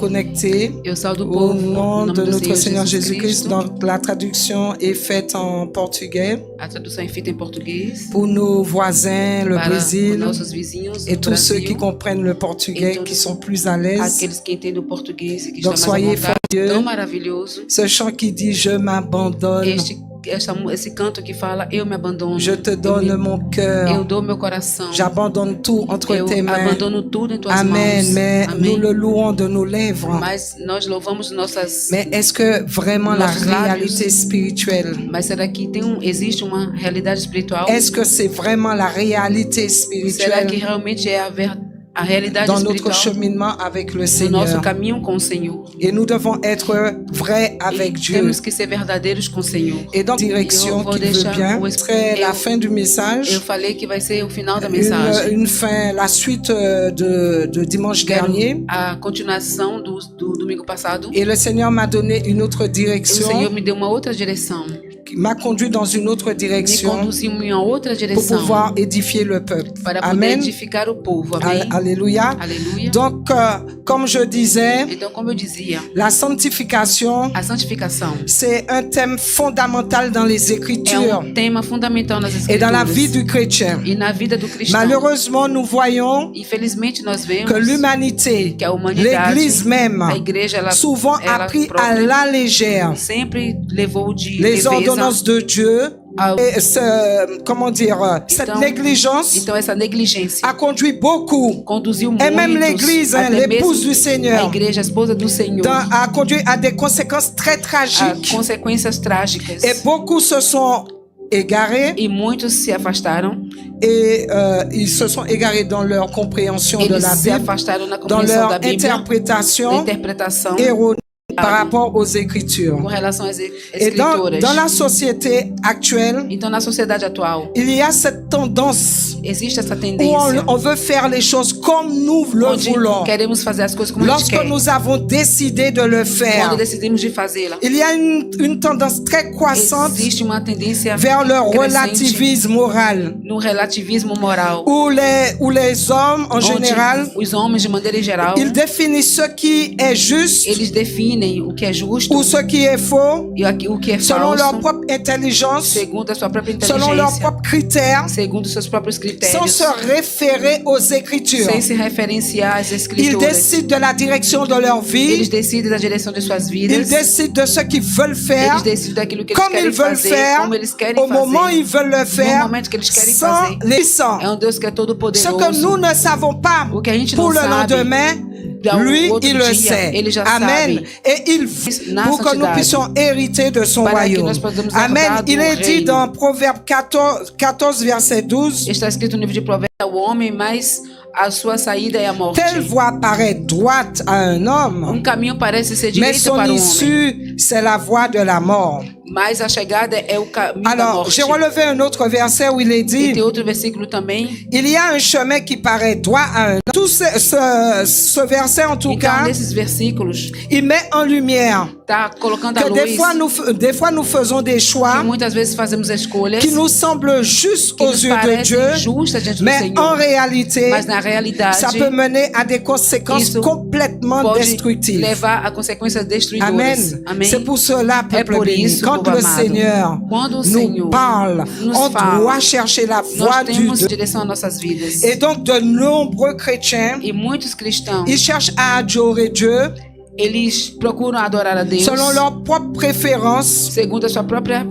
connectés Eu saudo o au povo nom em de nome do notre Senhor Seigneur Jesus Jésus-Christ. Cristo. Donc, la traduction est faite en portugais A tradução é feita em português pour nos voisins, le para os Brésil, nossos vizinhos et do tous ceux Brasil, qui comprennent le portugais, qui sont plus à l'aise. aqueles que entendem o português e que Donc, estão mais à soyez vontade. furieux. Tão maravilhoso. Ce chant qui dit « Je m'abandonne, Esse canto que fala, eu me abandono. je te donne mon Eu cœur, dou meu coração. j'abandonne tout entre Eu tes mains. abandono tudo em tuas Amen. mãos. Mais nous Amém. le louons de nos lèvres. Mas nós louvamos nossas... Mais est-ce que vraiment la Nossos lábios. réalité spirituelle, Mas será que existe uma realidade espiritual? est-ce que c'est vraiment la réalité Será que spirituelle realmente é a realidade dans notre espiritual cheminement avec le no nosso Seigneur? caminho com o Senhor? Et nous devons être vrais avec E Dieu. temos que ser verdadeiros com o Senhor. Et dans la direction Eu vou qu'il veut deixar bien, o c'est la fin du Eu message, falei que vai ser o final da mensagem. une fin, la suite de dimanche Quero dernier. a continuação do domingo passado. Et le Seigneur m'a donné une autre O Senhor direction, me deu uma outra direção. qui m'a conduit dans une autre Me direction conduziu em uma outra pour direção. pouvoir édifier le peuple. Para poder Amen. edificar o povo. Amém? Alléluia. Aleluia. Donc, comme je disais, Então, como eu dizia, la sanctification, a santificação c'est un thème fondamental dans les é Écritures tema fundamental nas et dans la escrituras vie du chrétien. e na vida do cristão. Malheureusement, nous voyons Infelizmente, nós vemos que l'humanité, que a humanidade, l'Église même, a igreja, ela, souvent a ela pris à própria la légère sempre levou de les leveza ordonnances de Dieu ao... et cette Então- négligence Então, essa negligência a conduit beaucoup, conduziu et même muitos, l'Église, hein, até l'épouse mesmo du Seigneur, a igreja, a esposa do Senhor, a conduit à des conséquences très a tragiques. consequências trágicas. Et beaucoup se sont égarés E muitos se afastaram, et ils se sont égarés dans leur compréhension de eles la se Bible, afastaram na dans compreensão leur da Bíblia, da interprétation interpretação erronée par rapport aux Écritures. com relação às Et escrituras. dans la société actuelle, Então, na sociedade atual, il y a cette tendance existe essa où tendência on veut faire les choses comme nous le onde voulons. queremos fazer as coisas como a gente Lorsque quer. nous avons décidé de le faire, Quando decidimos de fazê-la, il y a une tendance très croissante existe uma tendência vers le crescente relativisme moral, no relativismo moral, où les hommes en onde général, os homens, de maneira geral, ils définissent ce qui est juste eles definem o que é justo ou ce qui est faux e o que é selon leur falso, propre intelligence, segundo a sua própria selon leurs inteligência, propres critères, segundo os seus próprios sans critérios, se référer aux Écritures. sem se referenciar às Ils escrituras. décident de la direction de leur Eles vie, decidem da direção de suas ils vidas, décident de ce qu'ils veulent faire, eles decidem daquilo que eles comme querem ils veulent fazer, faire, como eles querem au moment où fazer, ils veulent le no faire, momento que eles querem sans fazer. les sangs. É um Deus que é todo Ce poderoso. que nous ne savons pas O que a gente pour não le sabe, lendemain, para o lui, outro il le dia, sait. ele já Amen. sabe. Et il Na pour que nous santidade. puissions hériter de son Para que royaume. nós possamos Amen. herdar do Il est dit reino. dans Proverbe 14 verset 12, Está escrito no livro de Provérbios: o homem, mas a sua saída é a morte. telle voie paraît droite à un homme, Caminho parece ser mais direito son para o homem, issue, c'est la voie de la mort. mas a chegada é o caminho da Alors, morte. j'ai relevé un autre verset où il est E dit, tem outro versículo também. il y a un chemin qui paraît droit à un homme. Tout ce verset, en tout Então, cas, nesses versículos, il met en lumière está colocando a que luz des fois nous faisons des que choix muitas vezes fazemos escolhas qui nous semblent justes que aux nos yeux de parecem Dieu, justas diante do mais Senhor. en réalité, Mas na realidade, ça peut mener à des conséquences isso complètement pode destructives. levar a consequências destruidoras. Amen. Amém. C'est pour cela, peuple por béni, isso, quand povo le amado, Seigneur quando o nous Senhor parle, nos on fala, doit chercher la voie nós du temos Dieu. direção às nossas vidas. Et donc, de nombreux chrétiens, E muitos cristãos, ils cherchent à adorer Dieu eles procuram adorar a Deus selon leurs propres préférences. segundo a sua própria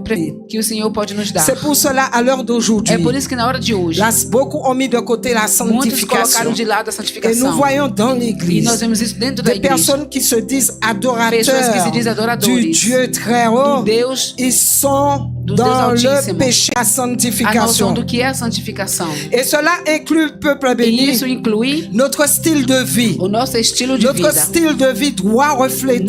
que o Senhor pode nos dar. C'est pour cela, à l'heure É d'aujourd'hui, por isso que na hora de hoje, beaucoup ont mis de côté la muitos sanctification. colocaram de lado a Et nous santificação. voyons dans E l'Église nós vemos isso dentro da des igreja. personnes qui se disent Pessoas que adorateurs se dizem du adoradores Dieu très do haut. Deus, Ils sont do dans Deus le Altíssimo. péché, la a noção sanctification. do que é a santificação. Et cela inclut, peuple E béni, isso inclui notre style de vie. o nosso estilo de Notre vida. style de vie doit refléter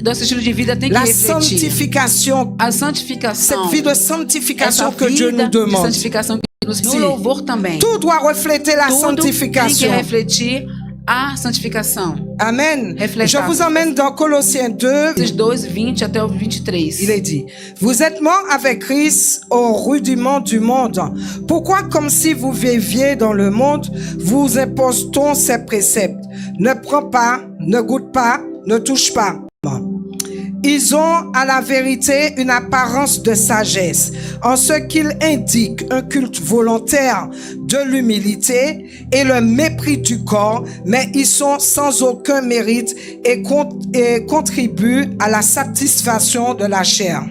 Nosso estilo de vida tem que la refletir sanctification, a cette santificação. vie de sanctification Essa que Dieu vida nous de demande. santificação que nos Sim. no louvor também. Tout doit refléter la Tudo tem que sanctification. refletir a santificação. Amen. Refléter. Je vous emmène dans Colossiens 2. Esses 2, 20 até o 23. Il est dit, vous êtes morts avec Christ au rudiment du monde. Pourquoi, comme si vous viviez dans le monde, vous impose-t-on ces préceptes? Ne prends pas, ne goûte pas, ne touche pas. Ils ont à la vérité une apparence de sagesse, en ce qu'ils indiquent un culte volontaire de l'humilité et le mépris du corps, mais ils sont sans aucun mérite et contribuent à la satisfaction de la chair.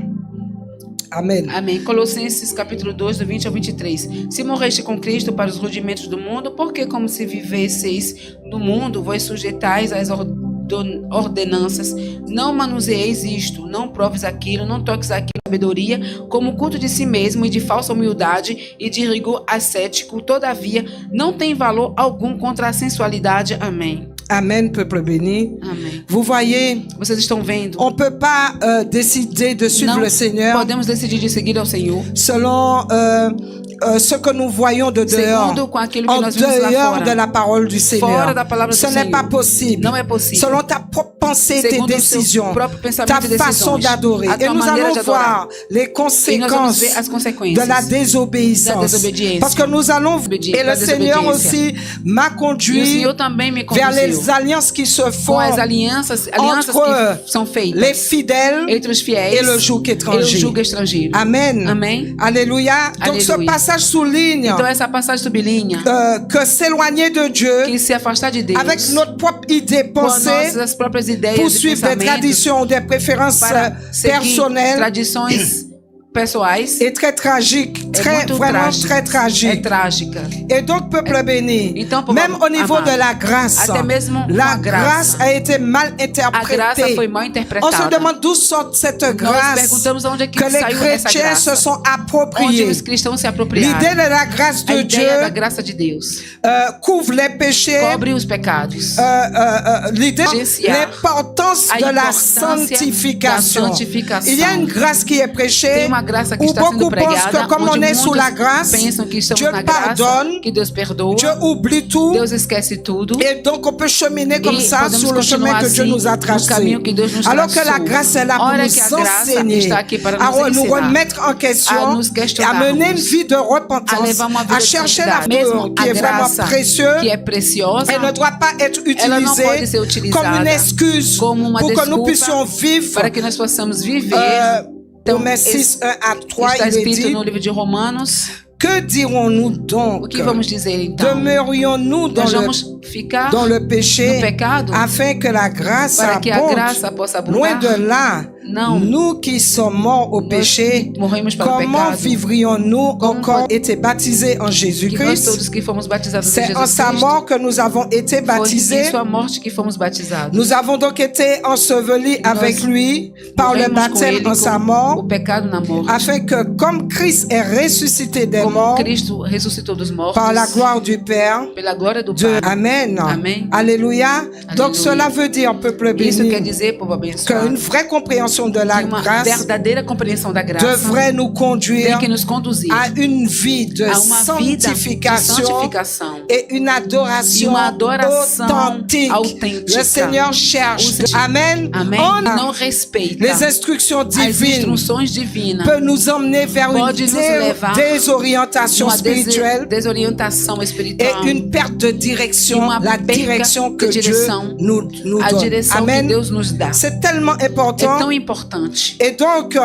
Amém. Amém. Colossenses capítulo 2, do 20 ao 23. Se morreste com Cristo para os rudimentos do mundo, porque como se vivesseis no mundo, vós sujeitais às ordenanças, não manuseeis isto, não proves aquilo, não toques aquilo, sabedoria, como culto de si mesmo e de falsa humildade e de rigor ascético, todavia, não tem valor algum contra a sensualidade. Amém. Amen, peuple béni. Amém. Vous voyez, Vocês estão vendo? on peut pas décider de suivre Não le Seigneur podemos decidir de seguir ao Senhor selon ce que nous voyons de dehors, segundo com aquilo que en nós vemos lá dehors fora. de la parole du Seigneur. Fora da palavra do Ce n'est Senhor. pas possible. Não é possível. Selon ta propre pensée, tes Segundo o seu décisions, próprio pensamento ta e decisões, façon d'adorer. a Et tua nous maneira allons de adorar. voir les E nós vamos conséquences ver as de consequências la désobéissance. da desobediência. Parce que nous allons, et Da le Seigneur desobediência. aussi m'a E o conduit Senhor também me vers conduziu les alliances qui se com font as alianças entre que são feitas les fidèles entre os fiéis et le joug e o étranger. jugo estrangeiro. Amen. Amém. Alléluia. Donc ce Alléluia. passage souligne Então essa passagem sublinha que s'éloigner de Dieu que se afastar de Deus avec notre propre idée, com as pensée, nossas próprias ideias e poursuivre des pensamentos traditions ou des préférences para seguir personnelles tradições pessoais est très tragique, é très, muito vraiment trágica. très É tragique. trágica. Et donc, peuple béni, Então, povo même au niveau amado, de la grâce, até mesmo la a grâce graça. a été mal A graça interprétée. foi mal On se interpretada. demande d'où sort cette Nós grâce perguntamos onde é que que les saiu essa chrétiens se graça. sont Onde appropriés. os cristãos se apropriaram. L'idée de la grâce A de ideia da Dieu graça de Deus couvre les péchés, cobre os pecados. l'idée, Gerenciar l'importance a de la importância sanctification. da santificação. Il y a une grâce qui est prêchée, Tem uma graça que où está beaucoup sendo pensent pregada, que comme on onde est sous la muitos grâce, pensam que estamos Dieu na graça, pardonne, que Deus perdoa, Dieu oublie tout, Deus esquece tudo. et donc on peut cheminer comme E ça podemos sur le chemin continuar que Dieu assim nous a no tracé. caminho que Deus nos Alors que la traçou. grâce est là pour Ora nous que a graça enseigner, está aqui para à nos nous ensinar, remettre en question, a nos et à questionarmos, mener une vie de a repentance, levar uma vida à de chercher la santidade. Mesmo qui a est vraiment graça précieux. que é preciosa, Elle ne doit pas être ela não pode ser utilisée comme une utilizada excuse como uma pour que nous desculpa puissions vivre. para que nós possamos viver. Romains 6, 1 à 3, Está il est escrito dit, no livro de Romanos. que dirons-nous O donc? que vamos dizer então? Demeurions-nous Nós dans vamos ficar le péché no pecado afin que la grâce para que a abonde? graça possa Loin abundar? de là, Não. nous qui sommes morts au péché, morremos para o comment pecado. vivrions-nous Como encore été baptisés en Que nós Jésus-Christ? todos que fomos batizados em C'est en Jesus sa Cristo, mort que nous avons été foi em baptisés. sua morte que fomos batizados. Nous avons donc été ensevelis avec lui par le Morremos com baptême ele en sa com mort, o pecado na morte. afin que comme Christ est ressuscité des Como morts Cristo ressuscitou dos mortos, par la gloire du Père, pela glória do Dieu. Pai. Amen. Amen. Alléluia. Donc Alléluia. cela veut dire, peuple Isso quer béni, dizer, povo abençoado, qu'une vraie compréhension de la que uma grâce verdadeira compreensão da graça devrait nous tem conduire que nos conduzir à une vie de a uma vida de sanctification santificação et une e adoration uma adoração authentique. autêntica. Le Seigneur cherche. O Senhor- Amen. Amém? On a Não respeita les instructions as divines instruções divinas. peut nous emmener vers une Pode nos levar désorientation uma spirituelle desorientação et espiritual, une perte de direction, uma la perca direction que de Dieu direção, nous a donne. direção que Amen. Deus nos dá. C'est tellement É important. tão importante. Et donc,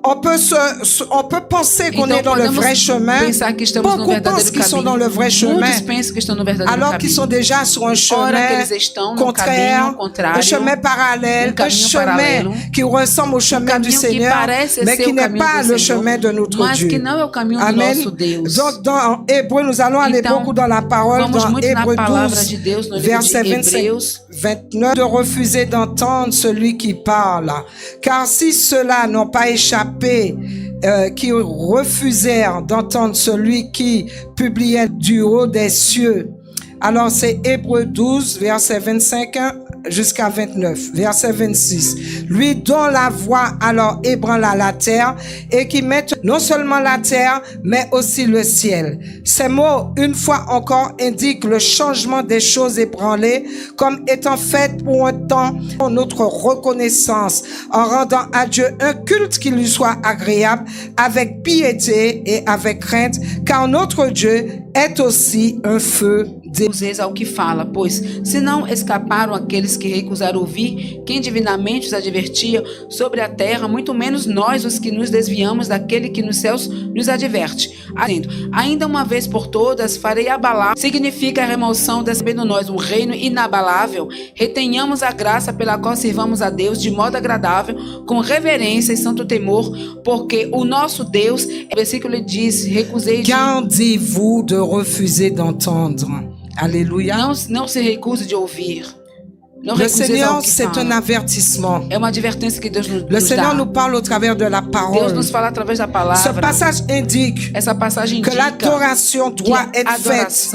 on peut penser qu'on Então est dans le podemos vrai chemin. pensar que estamos no Beaucoup pensent verdadeiro qu'ils sont caminho. dans le vrai chemin, Muitos pensam que estão no verdadeiro alors qu'ils sont caminho. déjà sur un Ora que chemin eles estão no contraire, caminho contrário, un chemin parallèle, un caminho chemin paralelo, qui ressemble au chemin du caminho que Seigneur, parece mais ser qui o n'est caminho pas do le Senhor, chemin de notre mas Dieu. que não é o caminho do Amen. nosso Deus. Donc, dans Hébreu, nous allons aller Então, beaucoup dans la parole, vamos dans muito na Hébreu palavra 12, de Deus, no livro verset de 25, Hebreus, 29, de refuser d'entendre celui qui parle. Car si ceux-là n'ont pas échappé, qui refusèrent d'entendre celui qui publiait du haut des cieux. Alors c'est Hébreux 12, verset 25 jusqu'à 29, verset 26. Lui dont la voix alors ébranla la terre et qui met non seulement la terre, mais aussi le ciel. Ces mots, une fois encore, indiquent le changement des choses ébranlées comme étant faites pour un temps pour notre reconnaissance, en rendant à Dieu un culte qui lui soit agréable, avec piété et avec crainte, car notre Dieu est aussi un feu ao que fala, pois se não escaparam aqueles que recusaram ouvir quem divinamente os advertia sobre a terra, muito menos nós os que nos desviamos daquele que nos céus nos adverte. Ainda uma vez por todas farei abalar, significa a remoção recebendo nós um reino inabalável, retenhamos a graça pela qual sirvamos a Deus de modo agradável, com reverência e santo temor, porque o nosso Deus, o versículo diz, recusei de... Gardez-vous de refuser d'entendre. Alléluia. Não se recuse de ouvir. Não Le recusez ao Seigneur, que c'est fala. un avertissement. É uma advertência que Deus Le nos Seigneur dá. nous parle au travers de la Deus parole. nos fala através da Ce palavra. passage indique Essa passagem que indica l'adoration que doit a être faite.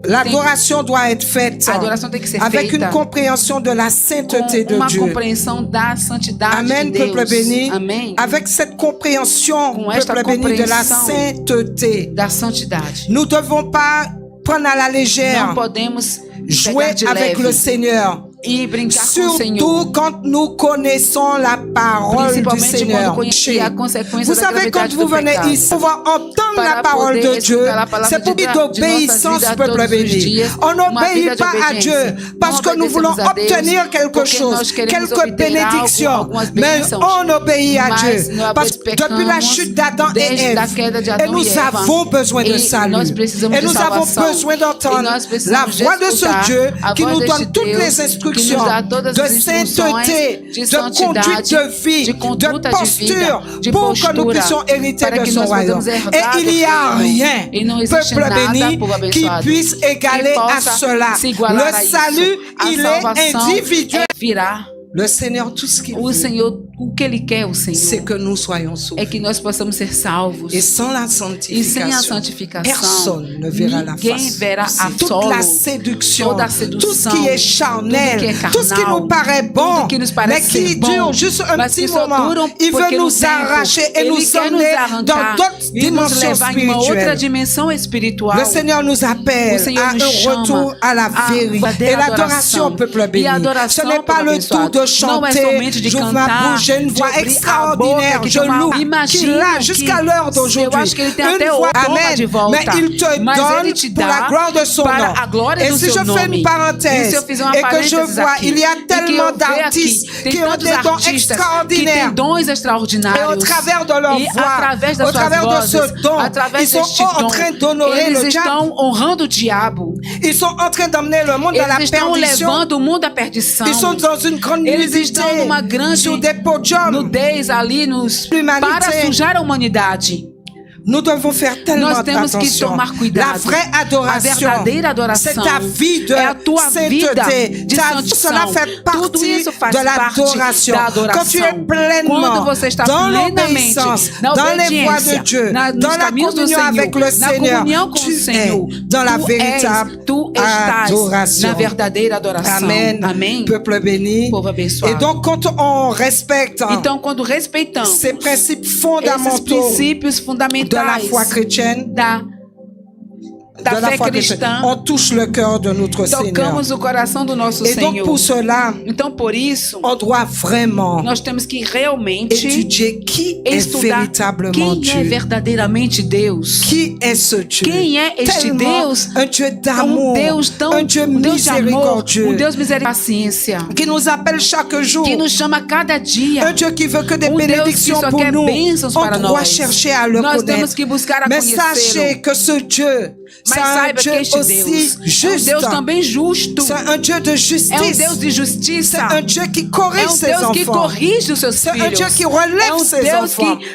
L'adoration doit être faite A adoração tem que ser avec feita une compréhension de la sainteté com de uma Dieu. compreensão da santidade Amen, de Deus. peuple béni. Amém. Avec cette compréhension, Com esta peuple béni, de la compreensão sainteté. Da santidade. Nous ne devons pas prendre à la Não légère, podemos jouer pegar de avec leve le Seigneur. e brincar com o Senhor. Surtout quand nous connaissons la parole du Principalmente Seigneur. quando conhecer a consequência Vous da savez, quand gravidade vous do venez pecado. ici, pouvoir entendre Para la parole poder de Dieu, escutar a palavra c'est pour de dire nossas d'obéissance, vidas peuple todos os béni. dias, On uma n'obéit vida de pas à obediência. Dieu parce Não que nous voulons obedecemos a Deus, obtenir quelque porque chose, nós queremos quelques obter bénédictions, algumas mais bênçãos. on obéit à Mas Dieu. nós Parce que depuis la pecamos chute d'Adam et desde a Ève, queda de et Adão nous e Eva. avons besoin de E salut. nós precisamos Et de nous avons salvação. besoin E d'entendre nós la precisamos voix de ce escutar Dieu a qui voz nous deste donne toutes Deus, les que nos instructions dá todas de as instruções sainteté, de de santidade, conduite de vie, de de conduta de posture, vida, de pour que nous postura, puissions hériter para de que son nós royaume. possamos herdar Et il do n'y a reino. rien, E não existe peuple nada, béni, povo qui abençoado, puisse égaler que à possa cela. se igualar Le a isso. salut, A il est salvação individuel. virá. Le Seigneur, tout ce qu'il O veut, Senhor, o que Ele quer, o c'est Senhor, que nous soyons é sauvés. que nós possamos ser salvos. Et sans la E sem a sanctification, santificação, personne ne verra la ninguém face. verá a C'est toute solo, la séduction, toda a tout ce sedução, qui est tudo charnel, que é tout ce qui carnal, nous paraît bon, tudo que nos mais parece qui ser dure bom, juste un mas petit que só moment. duram Il porque veut no nous tempo arracher et Ele nous quer nos emmener arrancar dans d'autres e nos dimensions levar em uma outra spirituelles. dimensão espiritual. Le Seigneur nous appelle O Senhor à nos un chama retour à la à vérité. verdadeira Et l'adoration, adoração. peuple E béni, a ce adoração, n'est pas povo le abençoado, tout de não é chanter, somente de j'ouvre ma cantar, bouche, j'ai une de voix abrir a extraordinaire, boca, que je tem uma- loue, qui Imagina l'a que- jusqu'à l'heure Eu d'aujourd'hui. acho que ele tem Une até voix, o amen, de volta. mais il te Mas donne ele te pour dá la gloire de son para nom. a glória Et do si seu je fais nome. une parenthèse E se eu fizer uma et que je parênteses vois, aqui, il y a e que tellement eu ver aqui, d'artistes tem qui ont tantos des dons artistas que extraordinaires. têm dons extraordinários. Et au travers de leur E voix, através das au suas travers de vozes, ce don, através ils sont deste en dom, train d'honorer eles le diable. estão honrando o diabo. Ils sont en train d'emmener le monde dans la Eles estão perdition. levando o mundo à perdição. Ils sont dans une grande Eles nudité estão numa grande sur des podiums. nudez ali nos L'humanité. para sujar a humanidade. Nous devons faire tellement Nós temos que attention. tomar cuidado. La vraie A adoration, verdadeira adoração c'est ta vie de é a tua vida sainteté. de Cela santificação. fait Tudo partie isso faz de parte l'adoration. da adoração. Quand tu es pleinement Quando você está dans plenamente l'obéissance, na dans les voies obediência, de Dieu, nos dans la caminhos do communion Senhor, avec le na Seigneur, comunhão com tu o Senhor, es dans la véritable tu estás adoration. na verdadeira adoração. Amen. Amém. Peuple béni. Povo abençoado. Et donc, quand on respecte Então, quando respeitamos ces principes esses fondamentaux princípios de la fundamentais foi chrétienne, da de la fé foi chrétienne, cristã, on touche le cœur de notre Seigneur. tocamos o coração do nosso Et donc, Senhor. pour cela, Então, por isso, on doit vraiment nós temos que realmente étudier qui est estudar véritablement quem é Dieu. verdadeiramente Deus. Qui est ce Dieu? Quem é este Tellement Deus? un Dieu d'amour, Deus tão, un Dieu Deus de amor, miséricordieux, Deus misericórdia, qui nous appelle chaque jour, que nos chama a cada dia. un Dieu qui veut que des Deus que bénédictions só pour quer nous. bênçãos para On doit nós. chercher à le Nós temos connaître. que buscar a Mais sachez conhecê-lo. que ce Dieu, c'est Mas un saiba que Dieu este aussi Deus é um juste. Deus também justo. C'est un Dieu de É um justice. Deus de C'est justiça. un Dieu qui É corrige um ses Deus que enfants. corrige os seus C'est un filhos. Dieu qui relève É um ses Deus enfants. que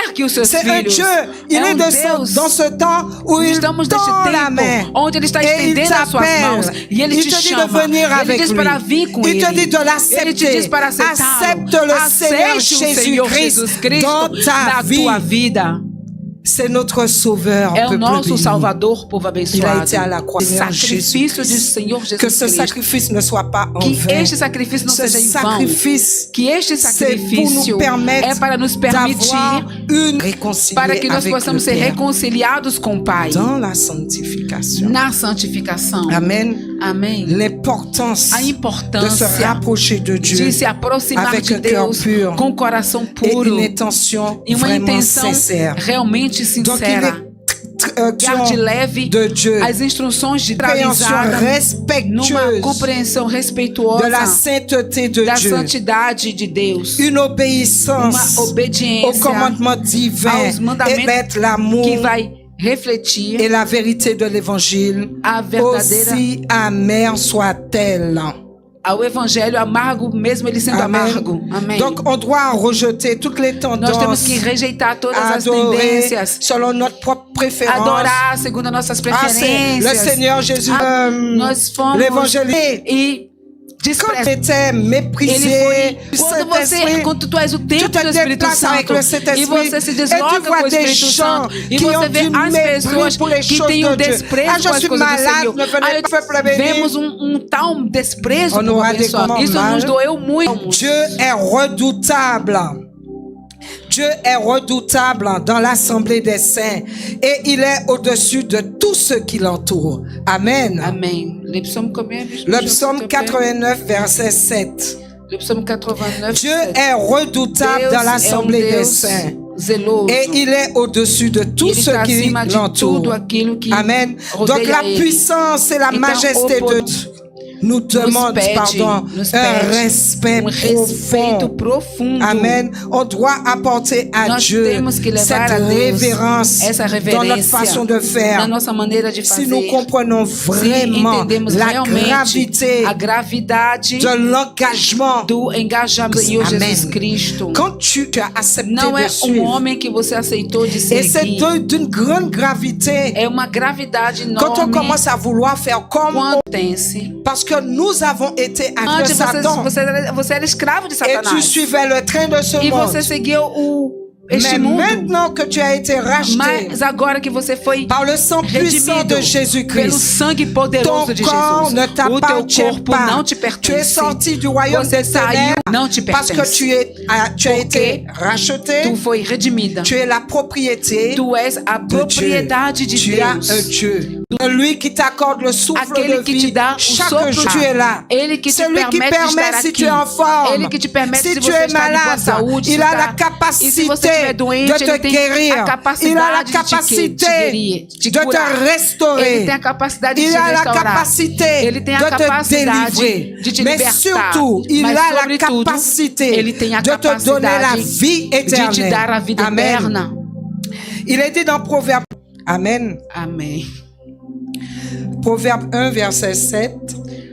ergue os seus C'est un filhos. Dieu, il É est Deus. dans ce temps où il Estamos neste tend la main tempo onde Ele está et il estendendo as suas mãos t'appelle. e Ele Il te te dit de chama. venir Ele avec diz lui. para vir com Il te Ele. dit de Ele te l'accepter. diz para aceitá-lo. Accepte le Seigneur Aceite o Senhor Jesus Jésus-Christ dans Cristo ta na vie. tua vida. C'est notre sauveur. É o peuple nosso béni. Salvador, povo Il a abençoado. été à la croix. Sacrifício de Jésus-Christ. Senhor Jesus Que ce Cristo. sacrifice ne soit pas en Que vain. este sacrifício não Ce seja em vão. sacrifice, Que este c'est pour sacrifício nous permettre é para nos permitir d'avoir une réconciliation para que nós avec possamos le ser Père reconciliados com o Pai dans la sanctification. na santificação. Amen. Amém. L'importance A de se importância rapprocher de Dieu de se aproximar avec de un cœur Deus pur com o coração et puro une intention e uma vraiment intenção sincère. realmente Donc il sincera. est qui Garde ont leve de Dieu, as instruções de compréhension numa respectueuse compreensão de la respeituosa sainteté de da Dieu, santidade de Deus, une uma obéissance au obediência commandement divin aos et mandamentos mettre l'amour que vai refletir et la vérité de l'évangile, a verdadeira, aussi amère soit-elle. ao evangelho amargo, mesmo ele sendo Amen. amargo. Amém. Donc on doit rejeter toutes les Nós temos tendances, que rejeitar todas as adorer tendências, selon notre propre préférence. adorar segundo as nossas Ah, c'est le preferências. Seigneur Jésus, Nós fomos l'évangéliste. e Quand desprezamos. était Ele méprisé, foi quando tu és o tu templo te do Espírito déplaces avec Santo le e Saint-Esprit você se et tu desloca vois com o des Espírito gens Santo e qui você ont vê du as mépris pessoas pour les que choses têm de um Dieu. desprezo Ah, je com as suis coisas do malade, Senhor. ne venez pas, peuple béni. Vemos tal desprezo On por aura des abençoado. commentaires. Isso nos doeu muito. Dieu est redoutable. Dieu est redoutable dans l'assemblée des saints et il est au-dessus de tout ce qui l'entoure. Amen. Amém. Le psaume combien? Le psaume 89, verset 7. Le psaume 89. Dieu est redoutable Deus dans l'assemblée é des Deus saints. zeloso. Et il est au-dessus de tout Ele ce está qui acima de tudo l'entoure. aquilo que Amen. rodeia Donc la ele. puissance et la Então, majesté o poder de Dieu nous demande, pardon, nos un pede respect respeito profond. profundo. Amen. On doit apporter à Nós Dieu temos que levar cette a Deus révérence essa dans reverência notre façon de na faire. nossa maneira de fazer. Si nous comprenons Se vraiment entendemos la realmente gravité a gravidade de l'engagement, do engajamento do Senhor Amen. Jesus Cristo. quand tu as accepté Não de é suivre, homem que você aceitou de et c'est seguir. d'une grande gravité É uma gravidade quand on enorme commence à vouloir faire comme quando pense. parce que nous avons été avec Antes Satan você era escravo de et tu Satanás. suivais le train de ce E monde. você seguiu este Mais mundo. maintenant que tu as été racheté Mas agora que você foi par le sang puissant de redimido pelo Jésus-Christ, sangue ton poderoso de corps Jesus, ne o teu t'appartient corpo pas. não te Tu es pertence. sorti du royaume Você des saiu, ténèbres não te parce que pertence. tu as été racheté. Tu foi redimida. Tu es la propriété Tu és a de Dieu. propriedade de Tu as Deus. un Dieu. Lui qui t'accorde le souffle Aquele de que te vie. dá o Chaque sopro. jour tu es là. Ele que te C'est lui qui permite de permet estar si aqui. tu es en forme. Ele que te permite Si se tu você es está de boa malade, saúde. il a la E se você estiver capacité doente, de ele te tem guérir. a capacidade Il a la de capacité te de te curar. restaurer. Ele tem a capacidade de Il te a la restaurar. capacité Ele tem a de te capacidade délivrer. de te Mais libertar. surtout, il Mas, a la sobretudo, capacité ele tem a de te donner la capacidade vie de te éternelle. dar a vida Amen. eterna. Il est dit dans Proverbe. Amen. Amém. Proverbe 1, verset 7.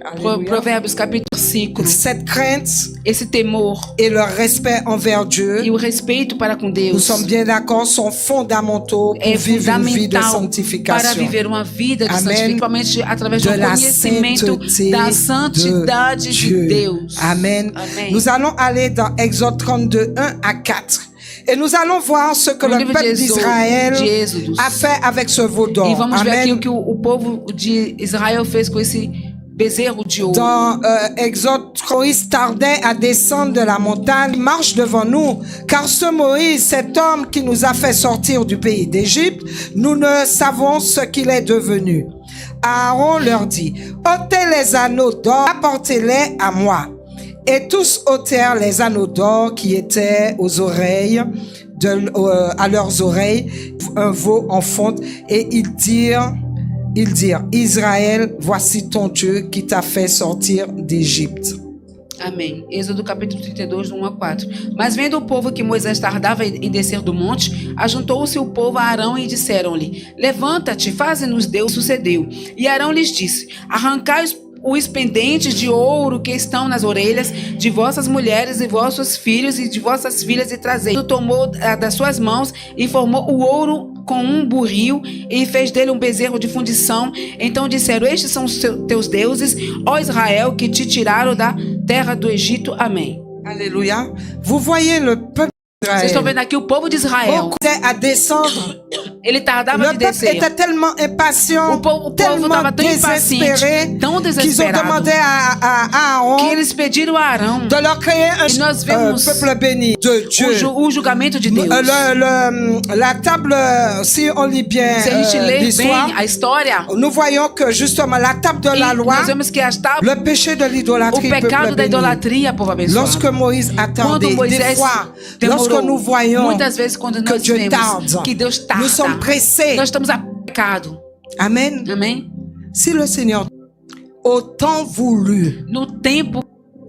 Alléluia. Provérbios capítulo 5. Cette crainte Esse temor et le respect envers Dieu, e o respeito para com nous Deus sommes bien d'accord, sont fondamentaux pour é vivre une vie de fundamental para sanctification. viver uma vida de Amém. santificação, principalmente através De do la conhecimento sainteté da santidade de de Dieu. Deus. Amen. Amém. Nous allons aller dans Exode 32, 1 à 4. Et nous allons voir ce que No le livro peuple de d'Israël Êxodo. a fait avec ce veau d'or. E vamos ver aqui Amen. o que o povo de Israel fez com esse bezerro de ouro. Dans Exode, Moïse tardait à descendre de la montagne, il marche devant nous, car ce Moïse, cet homme qui nous a fait sortir du pays d'Égypte, nous ne savons ce qu'il est devenu. Aaron leur dit, ôtez les anneaux d'or, apportez-les à moi. Et tous ôtèrent les anneaux d'or qui étaient aux oreilles, à leurs oreilles, un veau en fonte, et ils dirent, Israël, voici ton Dieu qui t'a fait sortir d'Égypte. Amém. Êxodo capítulo 32, 1 a 4. Mas vendo o povo que Moisés tardava em descer do monte, ajuntou-se o povo a Arão e disseram-lhe, levanta-te, faze-nos Deus. Sucedeu. E Arão lhes disse, arrancai os pendentes de ouro que estão nas orelhas de vossas mulheres e vossos filhos e de vossas filhas e trazei. Tomou das suas mãos e formou o ouro com um burril e fez dele um bezerro de fundição. Então disseram, estes são os teus deuses, ó Israel, que te tiraram da terra do Egito. Amém. Alléluia. Vous voyez le peuple Vocês estão d'Israël. vendo aqui o povo de Israel. À descendre. Ele tardava Le de peuple descer. était tellement impatient, O povo tellement estava tão désespéré, impaciente, tão qu'ils ont desesperado, demandé à Aaron que eles pediram a Arão de leur créer E nós vemos peuple béni de Dieu. o julgamento de Deus. La table, si on lit bien Se a gente ler l'histoire, bem a história, nous voyons que justement la table de la e loi, nós vemos que as tábuas, le péché de o l'idolâtrie, pecado peuple da béni. idolatria, povo abençoado. Lorsque Moïse attendait, Quando des Moisés fois, demorou, lorsque nous voyons muitas vezes quando que nós Dieu vemos tarde, que Deus tarda, nous sommes pressés. nós estamos pecado. Amen. Amém? Si le Seigneur autant voulu, No tempo,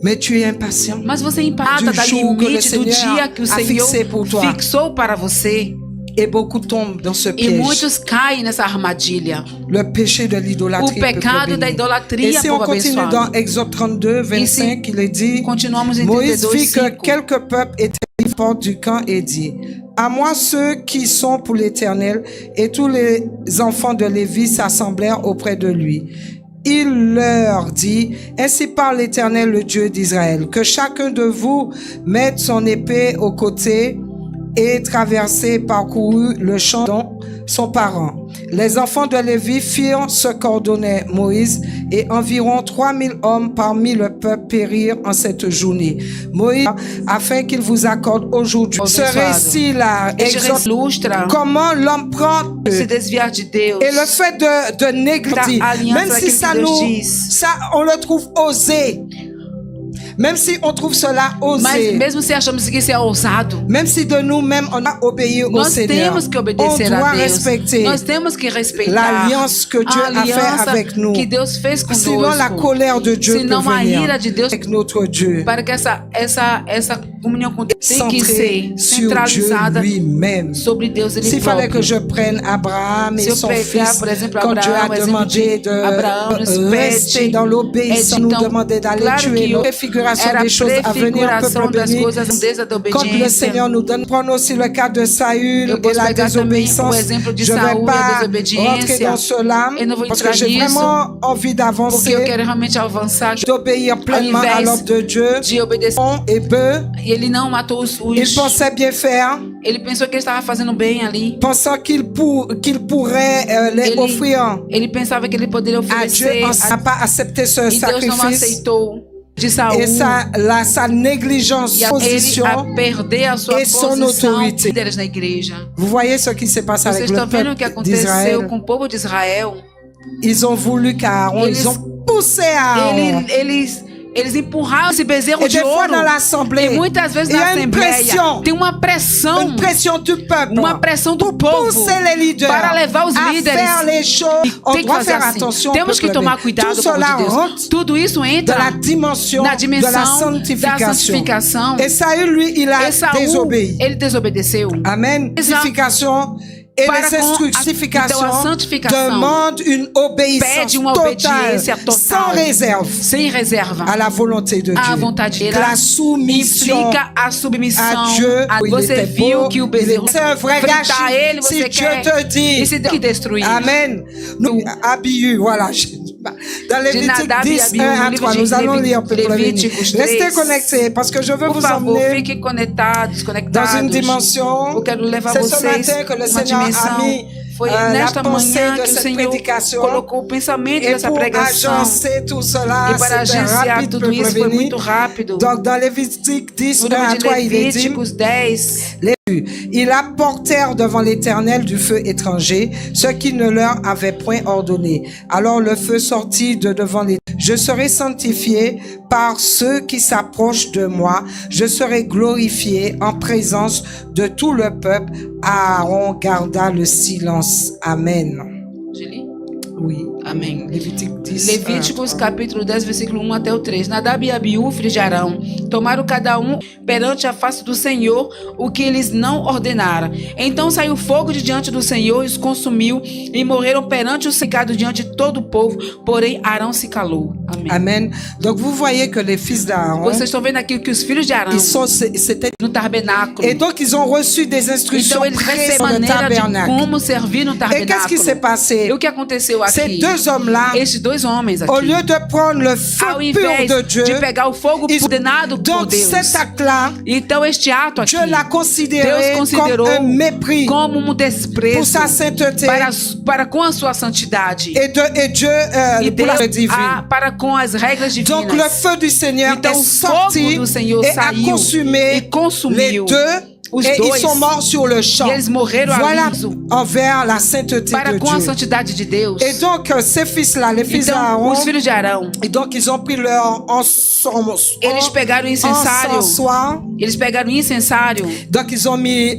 mais tu es impatient. mas você empata Du da jour que le limite do Seigneur dia que o a Senhor fixé pour toi. fixou para você. Et beaucoup tombent dans ce E piège. muitos caem nessa armadilha. Le péché de O l'idolâtrie peut pecado da prévenir. Et idolatria si on por continue abençoar. dans Exode 32, 25, il est dit, Continuamos em Moïse 32, vit que 5. quelques peuples étaient à la porte du camp et dit, à moi ceux qui sont pour l'Éternel, et tous les enfants de Lévi s'assemblèrent auprès de lui. Il leur dit, ainsi parle l'Éternel, le Dieu d'Israël, que chacun de vous mette son épée au côté et traversé, parcouru le champ dont son parent. Les enfants de Lévi firent ce qu'ordonnait Moïse, et environ 3000 hommes parmi le peuple périrent en cette journée. Moïse, afin qu'il vous accorde aujourd'hui ce récit-là, Este ilustra comment l'homme prend se desviar de Deus. et le fait de négliger, même si ça on le trouve osé. Même si on trouve cela Mas osé, mesmo se achamos que isso é ousado, même si de nous-mêmes on a obéi au nós Seigneur, temos que on obedecer doit a Deus. respecter Nós temos que respeitar l'alliance que Dieu a a fait aliança avec nous. que Deus fez Sinon la conosco. colère de Dieu Senão peut a venir ira de Deus, avec notre Dieu. para que essa comunhão com Deus tem que Centré ser sur Dieu centralizada lui-même. sobre Deus ele S'il fallait próprio. que je prenne Abraham et Se eu son pegar, fils, por exemplo, quand Dieu a Abraão, exemplo demandé de Abraão, de rester dans l'obéissance, nous demandait d'aller claro tuer que nos préfigurations era des choses à venir, prefiguração peuple das béni. coisas, grandeza da Quand le obediência. Seigneur nous donne, prendre aussi le cas de Saül Eu et posso la pegar também o désobéissance. exemplo de Je ne vais Saul e a pas desobediência. rentrer dans cela Eu não vou parce que entrar j'ai nisso, vraiment envie Porque eu d'avancer, quero realmente avançar, d'obéir pleinement à invés l'ordre de Dieu. de obedecer. Et bœuf, E ele não matou os il pensait bien faire, ele pensou que ele estava fazendo bem ali. pensant qu'il pourrait les offrir Ele pensava que ele poderia à Dieu. oferecer. On n'a pas accepté ce E Deus não sacrifice. aceitou de Saul. Et sa négligence, E ele position. a perder a sua et son posição autorité. deles na igreja. Vous voyez ce qui s'est passé avec Vocês le estão vendo o que peuple aconteceu d'Israël. com o povo de Israel? Ils ont voulu qu'Aaron, Eles- ils ont poussé Aaron. Eles empurraram esse bezerro Et de des fois ouro. dans l'assemblée, E muitas vezes il y na a une Assembleia pression. tem uma pressão, Une pression du peuple uma pressão do pour povo pousser les leaders para levar os à líderes. faire les choses. On Tem que doit fazer faire assim. attention. Temos que peuple tomar béni. cuidado, Tout povo cela de Deus. rentre Tudo isso dans entra la dimension na de la dimensão da sanctification. santificação. Et Saül, lui, il a E Saul, désobéi. ele desobedeceu. Amen. Exa- Sanctification et Para les com a- instructions então a santificação demandent une obéissance pede uma totale, obediência total, sans réserve, sem reserva. à la volonté de A Dieu. vontade dele La soumission implica a submissão. à Dieu. Il Você était viu beau, que o il bezerro était un vrai fritar gâchis. ele, Si você Dieu quer te dit, e se Deus que destruir. Amen. Nous, Abihu, voilà. Dans Lévitique Nadab et 10, Abihu, 1 à no 3, livro nous de allons lire un peu pour Levíticos Restez 3. connectés parce que je veux Por vous favor, emmener fiquem conectados, dans conectados. une dimension. Eu quero levar C'est ce vocês matin que le uma Seigneur a dimensão. mis Foi la nesta pensée manhã de que o cette Senhor prédication. colocou o pensamento Et dessa pour pregação. agencer tout cela, E para c'était agenciar rapide, tudo peuple isso foi béni. muito rápido. Donc dans Lévitique 10, No 1 à livro 3, de il est dit, Levíticos 10, ils apportèrent devant l'Éternel du feu étranger, ce qui ne leur avait point ordonné. Alors le feu sortit de devant l'Éternel. Je serai sanctifié par ceux qui s'approchent de moi. Je serai glorifié en présence de tout le peuple. Aaron garda le silence. Amen. je lis? Oui. Amém. Lévitique 10. Levíticos capítulo 10, versículo 1 até o 3. Nadab e Abiú, filhos de Arão, tomaram cada um perante a face do Senhor o que eles não ordenaram. Então saiu fogo de diante do Senhor e os consumiu, e morreram perante o secado diante de todo o povo. Porém, Arão se calou. Amém. Amen. Donc vous voyez que les fils d'Aaron, Vocês estão vendo aqui que os filhos de Arão, c'était no tabernáculo, et donc ils ont reçu des instructions então eles précises receberam dans le maneira de tabernacle. como servir no Et qu'est-ce qui s'est tabernáculo. passé? E o que aconteceu Ces aqui? deux hommes-là, Estes dois homens au aqui, lieu de prendre le feu ao pur invés de Dieu, de pegar o fogo ils- ordenado por donc Deus, cet acte-là, então este ato aqui, Dieu l'a considéré Deus considerou comme un mépris como um pour desprezo sa sainteté para com a sua santidade et Dieu e pour la Deus divine. para com as regras divinas. Donc le feu du Seigneur Então est o sorti fogo do Senhor et a saiu consumé e consumiu les deux Os Et dois. ils sont morts sur le champ. E eles morreram Voilà ali envers la sainteté para de com a Dieu. santidade de Deus. Et donc, ces fils-là, les fils Então, d'Aaron, os filhos de Arão, et donc ils ont pris leur eles pegaram o incensário. encensoir. Eles pegaram o incensário. Donc, ils ont mis,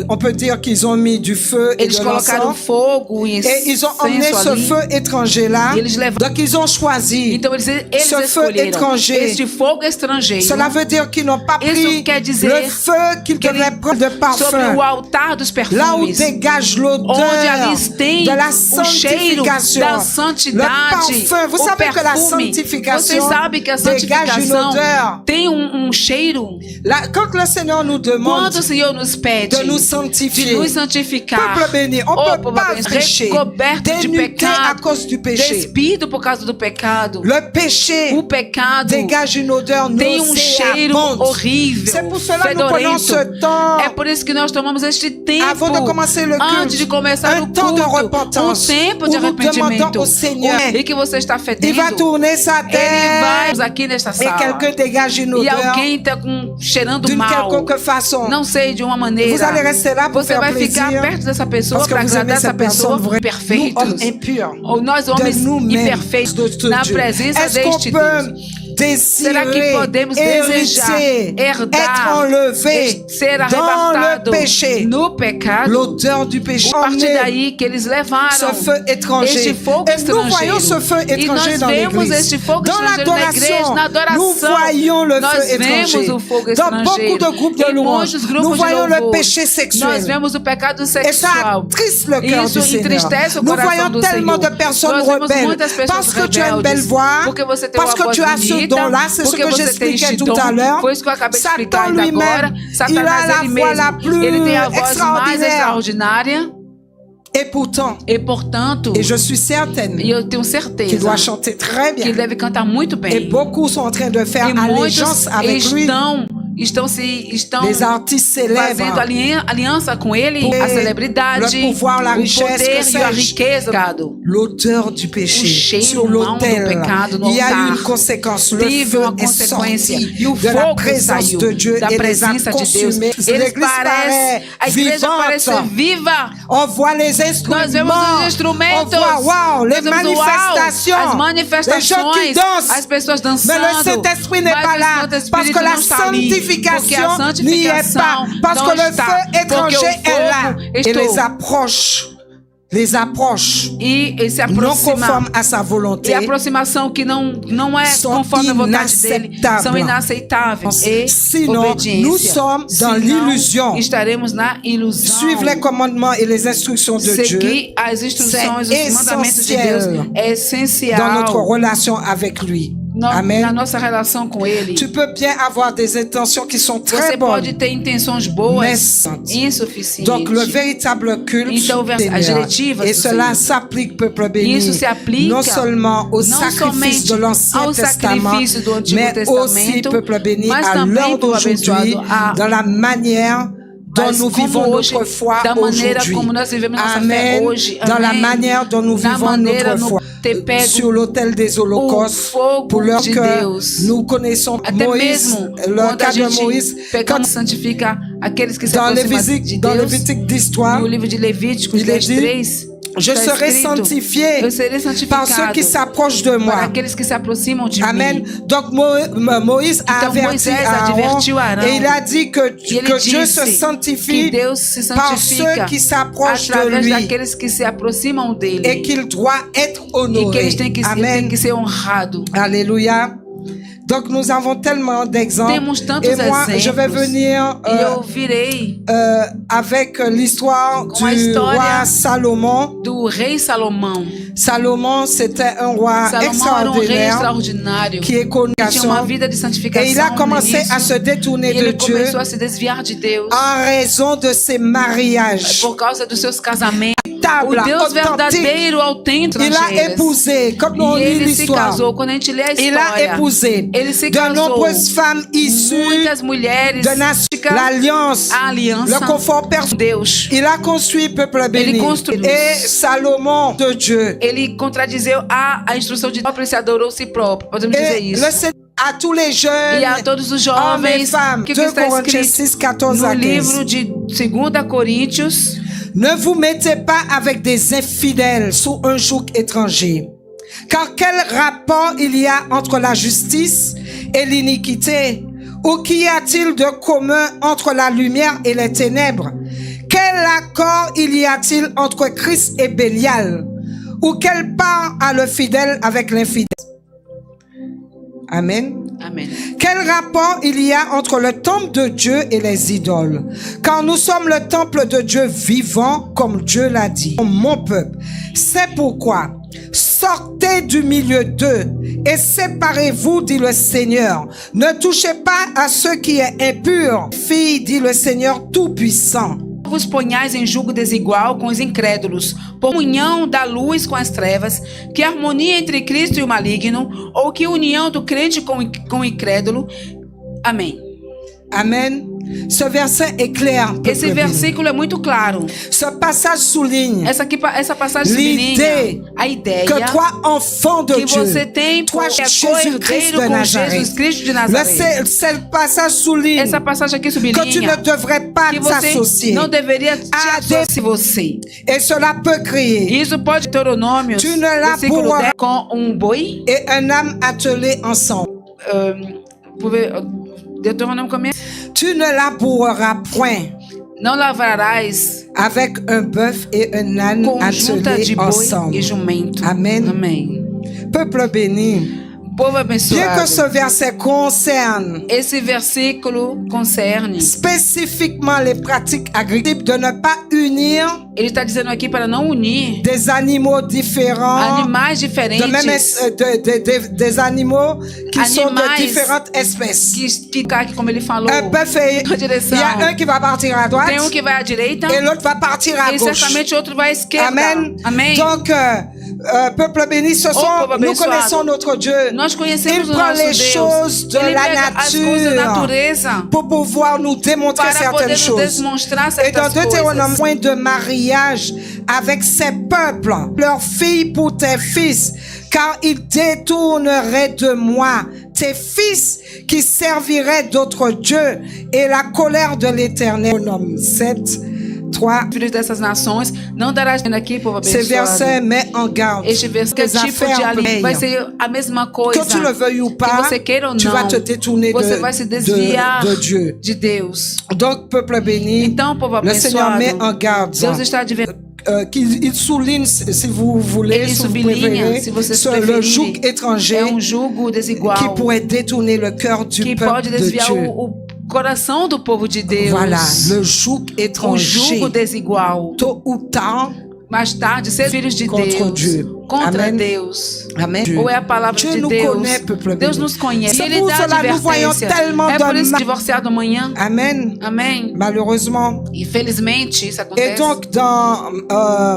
on peut dire qu'ils ont mis du feu et Eles de colocaram l'encens. fogo e Et ils ont emmené incenso ce ali. feu étranger-là. E eles levaram. Donc, ils ont choisi. Então eles Ce feu escolheram étranger. este fogo estrangeiro. Cela veut dire qu'ils n'ont pas Isso pris quer dizer le feu qu'ils que devaient ele- prendre de sobre parfum. o altar dos Là où perfumes. dégage Onde l'odeur ali tem de la o cheiro sanctification. da Le santidade. parfum. Vous o savez que la perfume. sanctification Você sabe que a dégage une santificação odeur. tem cheiro. Là, quand le Seigneur nous demande Quando o Senhor nos pede de nous de sanctifier, nos santificar, peuple béni, on ne peut povo pas abençoado, pécher, recoberto de dénudé à pecado, cause du péché. despido por causa do pecado. Le péché O pecado dégage une odeur tem cheiro nauséabonde. horrível, C'est pour cela que nous prenons fedorento. ce temps É por isso que nós tomamos este tempo avant de commencer le antes de culte, começar un o temps de culto, repentance, tempo où de nous demandons arrependimento, au Seigneur, e que você está il va fedendo. tourner sa Ele tête vai aqui nesta et sala quelqu'un dégage une e odeur alguém está cheirando d'une mal. quelconque façon. Não sei, de uma Vous maneira. allez rester là pour Você faire vai ficar plaisir perto dessa pessoa parce que para vous aimez agradar essa cette personne pessoa vraie. Nous, perfeitos. hommes impurs, Ou nós, de homens nous-mêmes, imperfeitos, de na Dieu. presença Est-ce qu'on deste peut Deus. Será que désirer, podemos desejar, hériter, herdar, être enlevé ser dans arrebatado le péché, no pecado? l'odeur du péché, A partir emmener daí que eles levaram ce feu étranger. este fogo Et nous voyons estrangeiro. ce feu E étranger nós dans vemos l'église. este fogo Dans estrangeiro na igreja, l'adoration, na adoração. nous voyons le Nós feu vemos étranger. o fogo Dans estrangeiro. beaucoup de groupes de Em louanges, muitos grupos nous voyons de le louvor, péché nós sexuel. vemos o pecado Et ça sexual. attriste le cœur Isso du Seigneur. entristece o Nous coração voyons do tellement Senhor. de personnes Nós vemos rebelles muitas pessoas parce que tu as une belle rebeldes, voix, porque você tem parce uma que voz tu as ce bonita, don-là, c'est ce porque que você tem j'expliquais este tout dom. à l'heure. Foi isso que eu acabei de explicar Satan ainda agora. lui-même, il a Satanás la ele voix la mesmo, plus ele tem a voz mais extraordinaire. extraordinária. Et pourtant, E portanto, et je suis certaine e eu tenho qu'il certeza doit chanter très que ele bien. deve cantar muito Et bem. beaucoup sont en train de faire E muitos allégeance avec lui. estão Les artistes fazendo célèbres. aliança com ele, Pour a celebridade, le pouvoir, la o richesse, poder que e a sais-je. riqueza. L'odeur du péché O cheiro sur mau do l'autel. pecado no Il y a eu altar. une conséquence. Le Teve feu uma est consequência sorti e o de la fogo présence saiu de Dieu da et les a presença de Deus. consumés. Eles L'église paraît a igreja parece vivante. viva. On voit les Nós instruments. vemos os On instrumentos. voit, wow, les Nós vemos o uau, manifestations. as Les gens qui manifestações, dansent. as pessoas Mais dançando. le Saint-Esprit n'est Mas pas o là Santo Espírito parce que la não está ali, porque sanctification a n'y est pas. santificação Parce não que le está, feu porque étranger o est là fogo et estou. les approche E esse non aproxima conforme à sa volonté e a aproximação que não é sont conforme a vontade dele são inacceptables. inaceitáveis. E Sinon, obediência. nous sommes dans l'illusion. Estaremos na ilusão. Suivre les commandements et les instructions de Dieu Seguir as instruções, c'est os mandamentos de essentiel Deus é essencial dans notre relation avec lui. Amen. na nossa relação com Ele. Tu peux bien avoir des intentions qui sont très Você bonnes, pode ter intenções mais boas, santes. insuficientes. Donc le véritable culte Então, du as Seigneur. diretivas Et do cela Senhor. s'applique, peuple béni, Isso se aplica non seulement au não sacrifice somente de l'Ancien ao Testament, sacrifício do Antigo mais aussi, Testamento, peuple béni, mas à também, l'heure povo d'aujourd'hui, abençoado, dans la manière dont Mas nous como vivons hoje, notre foi da maneira aujourd'hui. como nós vivemos nossa Amen. fé hoje. Dans la Amém. manière dont nous Da vivons maneira notre foi. ter pego Sur l'autel des o holocaustes, fogo pour leur de que Deus. nous connaissons Até Moïse, mesmo le quando cas a de gente Moïse, pegamos e santifica aqueles que se dans aproximam de dans Deus. Lévitique d'histoire, No livro de Levíticos il est 10:3, je está serai escrito, sanctifié eu serei par ceux santificado qui s'approchent de para moi. aqueles que se aproximam de Amen. mim. Donc Moïse a Então, averti Moisés Aaron advertiu Arão. et il a dit que E ele Dieu disse se que sanctifie Deus se par ceux santifica qui s'approchent de através lui daqueles que se aproximam dele. et qu'il doit être E que honoré. eles têm que Amen. ser honrados. Alléluia. Donc nous avons tellement d'exemples. Temos tantos Et moi, exemplos. je vais venir E eu virei avec l'histoire Com a du história roi Salomon. do rei Salomão. Salomon, c'était un roi Salomão era um rei extraordinaire extraordinário. qui est connu à Tinha uma son. vida de santificação. Et il a no commencé início. à se détourner E de ele Dieu começou a se desviar de Deus en raison de ses mariages. por causa dos seus casamentos. O Véritable, Deus authentique. verdadeiro, autêntico. Il a épousé, comme E on lit ele se l'histoire, casou. Quando a gente lê a il a história, épousé ele se de casou. nombreuses femmes issues Muitas mulheres. de l'alliance, A aliança le confort com personnel. Deus. Il a construit peuple béni. construiu. Et Salomon de Dieu. Ele contradizeu a instrução de Deus, se adorou si próprio. Podemos dizer Et isso. le Seigneur à tous les jeunes, e a todos os hommes et jovens, femmes. que 2 está Corinthiens escrito 6, 14 no à 15. livro de 2 Coríntios. Ne vous mettez pas avec des infidèles sous un joug étranger. Car quel rapport il y a entre la justice et l'iniquité? Ou qu'y a-t-il de commun entre la lumière et les ténèbres? Quel accord il y a-t-il entre Christ et Bélial? Ou quelle part a le fidèle avec l'infidèle? Amen. Amen. Quel rapport il y a entre le temple de Dieu et les idoles? Car nous sommes le temple de Dieu vivant, comme Dieu l'a dit. Mon peuple, c'est pourquoi sortez du milieu d'eux et séparez-vous, dit le Seigneur. Ne touchez pas à ce qui est impur, fille, dit le Seigneur Tout-Puissant. Vos ponhais em julgo desigual com os incrédulos, por comunhão da luz com as trevas, que harmonia entre Cristo e o maligno, ou que união do crente com o incrédulo. Amém. Amen. Ce verset est clair. Esse versículo é muito claro. Ce passage souligne Essa passagem sublinha a ideia que toi, enfant de que Dieu, você tem toi, por Jésus-Christ co-herdeiro de com Nazareth, Jesus Cristo de Nazaré. ce passage souligne Essa passagem aqui que tu ne sublinha devrais pas que você t'associer. não deveria te Ah, associar você. Et cela peut créer Isso pode Deuteronômios, Tu ne versículo laboures- 10, com boi. et un âme attelée ensemble. Deuteronômio começa. Tu ne laboureras point Não lavrarás avec un bœuf et un âne conjunta de attelés boi ensemble. e jumento. Amen. Amém. Peuple béni, Povo bien que abençoado. ce verset concerne Esse versículo concerne. spécifiquement les pratiques agricoles de ne pas unir Ele está dizendo aqui para não unir des animaux différents, animais de diferentes des animaux qui sont de Animais différentes espèces. que como ele falou, Un bœuf et na il direção. y a un qui va partir à droite Tem que vai à direita et l'autre va partir à e gauche. certamente outro vai à esquerda. Amen. Amém. Donc, peuple béni, povo nous abençoado. connaissons notre Dieu. Nós conhecemos Il o prend nosso les Deus. choses de Ele la pega as coisas da nature natureza pour pouvoir nous démontrer para poder certaines nos choses. demonstrar Et dans certas Deutéronome, coisas. point de mariage avec ces peuples, leurs filles pour tes fils, car ils détourneraient de moi tes fils qui serviraient d'autres dieux, et la colère de l'Éternel. Deutéronome 7, 3. Filhos dessas nações, não darás aqui, povo Ces abençoado. versets mettent en garde Este verso, que tes tipo de affaires alimento vai pareilles. ser a mesma coisa. Que tu le veuilles ou Que pas, você queira ou tu não, vas te détourner você vai se de desviar Dieu. de Deus. Donc, peuple béni, Então, povo le Seigneur abençoado, met en garde. Deus está advertindo. Qu'il souligne, si vous voulez, Ele si vous sublinha, préférez, se vocês sur le preferirem, joug étranger é jugo desigual qui pourrait détourner le cœur du que peuple pode de desviar Dieu. o coração do povo de Deus. Voilà, le joug O étranger, jugo desigual. tôt ou tard, Mais tarde, ser filhos de Contra Deus. Dieu. Contra Amen. Deus. Amen. Ou é a palavra Dieu de nous Deus. connaît, peuple Deus béni. nos conhece. C'est Ele pour dá cela nous voyons advertência. tellement É por de isso mal. divorciado amanhã. Amen. Amém. Malheureusement. Infelizmente, isso Et acontece. donc, dans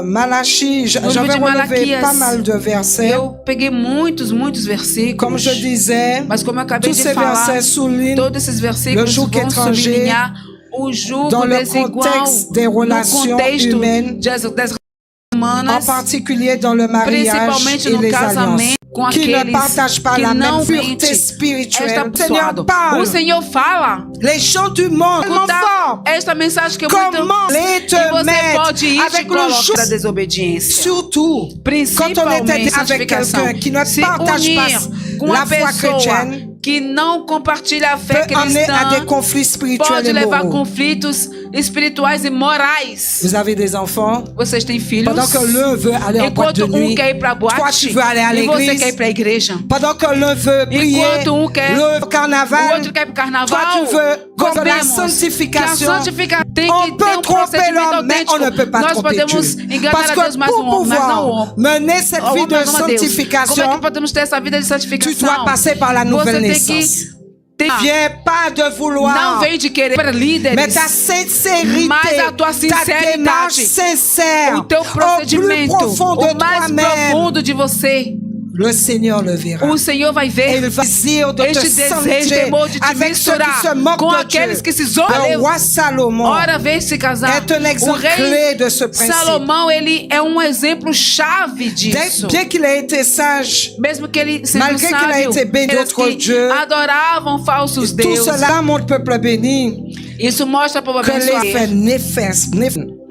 Malachie, No livro j'avais de relevé Malaquias, pas mal de versets. Eu peguei muitos versículos. Comme je disais, Mas como eu acabei tous de ces falar, versets soulignent todos esses versículos le joug vão étranger sublinhar o jugo dans le desigual contexte des no relations contexto humaines, das en humanas, particulier dans le mariage principalmente et no les alliances, casamento, com qui ne aqueles partagent pas que la não même veem pureté spirituelle. esta Le Seigneur pessoa. O parle. Senhor fala. Les gens du monde, tellement Escutar fort. esta mensagem que é muito Comment les que te você mettre pode ir avec te le colocar joug, da desobediência. surtout quand on Principalmente était avec santificação. quelqu'un qui ne Se partage unir pas com la uma foi pessoa chrétienne que não compartilha a fé peut amener à des cristã conflits spirituels pode et levar a moraux. conflitos espirituais e morais. Vous avez des enfants? Vocês têm filhos? Pendant que l'un veut aller en boîte Enquanto de nuit, quer ir para a toi boate tu veux aller à e você l'église. quer ir para a igreja. Pendant que l'un veut prier, Enquanto quer le o carnaval, outro quer ir para o toi carnaval. tu veux que la Comemos. sanctification. Que a santificação tem On que peut ter tromper procedimento l'homme, mais autêntico. on ne peut pas Nós tromper podemos Dieu. enganar Parce a que Deus, mas pour não o pouvoir homem. mener cette vie de Mas não a Deus. Como é sanctification, que podemos ter essa vida de santificação? tu dois passer par la nouvelle Você tem naissance. que ter. Viens pas de Não vouloir, vem de querer para líderes. mais ta sincérité, Mas a tua ta sinceridade, démarche sincère, o teu au plus procedimento, profond de o mais toi-même, profundo de você, le Seigneur le verra. o Senhor vai Et ver il va désir de te este desejo, sentir temor de te avec ceux qui se misturar moquent com de aqueles Dieu. que se Le zombam. roi Salomon Ora, vem se casar. est un O exemple rei clé de ce principe. Salomão, ele é exemplo chave disso. Bien qu'il ait été sage, Mesmo que ele seja malgré qu'il a sábio, été béni aqueles d'autres que dieux, adoravam falsos tout deuses. cela montre peuple béni Isso mostra para o que l'effet abençoado. néfaste.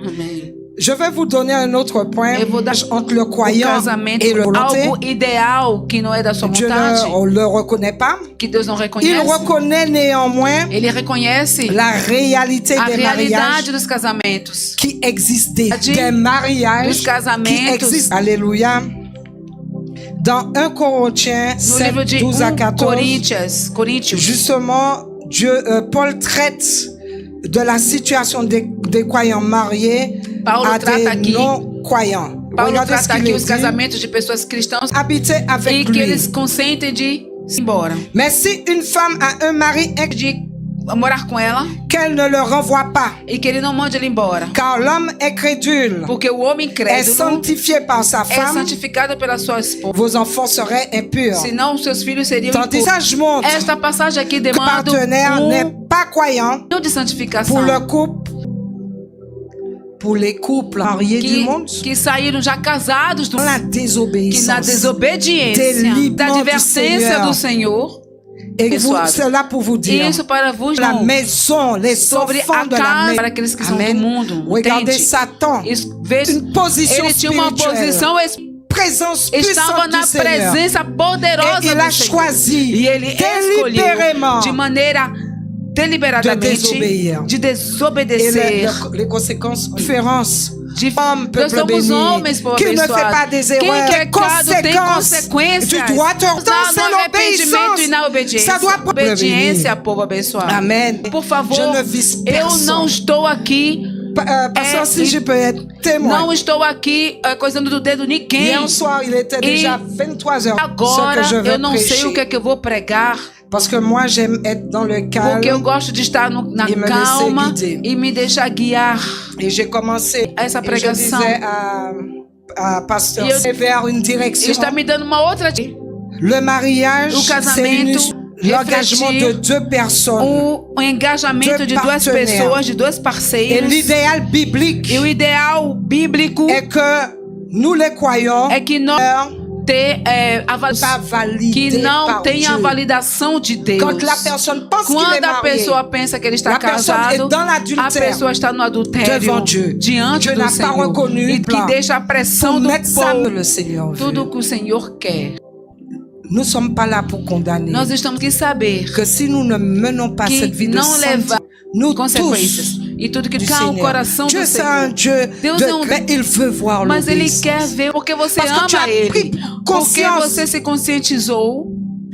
Amém. Je vais vous donner un autre point Eu vou dar entre le O croyant casamento, et le volonté. algo ideal que não é da sua Dieu vontade, ne le reconnaît pas. que Deus não Il reconhece. reconnaît néanmoins Ele reconhece la réalité a des mariages realidade dos casamentos. qui existent, Verdade des mariages dos qui casamentos. existent. Alléluia. Dans 1 Corinthiens No 7, livro de 12 à 14, Coríntios, justement, Paul traite de la situation des croyants mariés Paulo à trata des aqui- non-croyants. Paulo Regardez ce trata qu'il aqui est os dit. casamentos de pessoas cristãs Habitez e avec que lui. eles consentem de ir embora, Mais si une femme a un mari de morar com ela qu'elle ne le renvoie pas, e que ele não mande ele embora. car l'homme est crédule, Porque o homem est crédulo sanctifié par sa é femme, santificado pela sua esposa. vos enfants seraient impurs. Senão, os seus filhos seriam Tandis impuros. ça, je montre Esta passagem aqui que le demanda partenaire n'est pas croyant de santificação. pour le couple, pour les couples mariés du monde, que saíram já casados do dans la que na désobéissance. desobediência Délibement da du advertência Seigneur. do Senhor. Et Abençoado. c'est là pour vous dire, Isso para vos la não, maison, les sobre enfants a de la casa maison. para aqueles que são do Amen. mundo. Regardez Entende? Satan, Isso, veja, une position ele tinha uma spirituelle, posição présence estava puissante na du Seigneur. presença poderosa Et il do a Senhor. choisi E ele escolheu délibérément de maneira deliberadamente désobéir. de Et desobedecer. les conséquences, différence. De, Homme, nós peuple somos béni, homens, povo qui ne fait abençoado. pas des Quem erreurs, pecado tem conséquences consequências. du droit ordonné, c'est No arrependimento e na l'obéissance. obediência. Ça doit Obediência, povo abençoado. Amen. Por favor, Je ne vise eu personne. não estou aqui, Pasteur, si je peux être témoin. não estou aqui coisando do dedo ninguém. Hier soir, il était déjà 23 heures. Agora ce que je vais eu não sei o que prêcher. é que eu vou pregar, Parce que moi, j'aime être dans le porque eu calme. gosto de estar na E me calma laisser guider. e me deixar guiar. Et j'ai commencé. Essa Et je pregação. disais à Pasteur, E eu- c'est vers une Ele direction. está me dando uma outra Le mariage, O c'est casamento l'engagement de refletir deux personnes. o engajamento de duas partenaires. pessoas, de dois Et parceiros. l'idéal biblique E o ideal bíblico est que nous les croyons é que não ter pas validés que não par tenha a Dieu. validação de Deus. Quand la personne pense qu'il est Quando a marié, pessoa pensa que ele está la personne casado, est dans a l'adultère pessoa está no adultério devant Dieu. diante Dieu do n'a pas Senhor reconnu e que plan deixa a pressão pour do mettre ça que povo, le Seigneur tudo veut. que o Senhor quer. Nous ne sommes pas là pour condamner. Nós estamos que saber Que si nous ne menons pas que cette vie de não leva sainteté, nous consequências tous, e tudo que du está no Seigneur. coração Dieu do c'est un Senhor. Dieu Deus de é mais il veut voir Mas ele l'obéissance. quer ver porque você Parce que tu ama as ele. pris Porque conscience. você se conscientizou.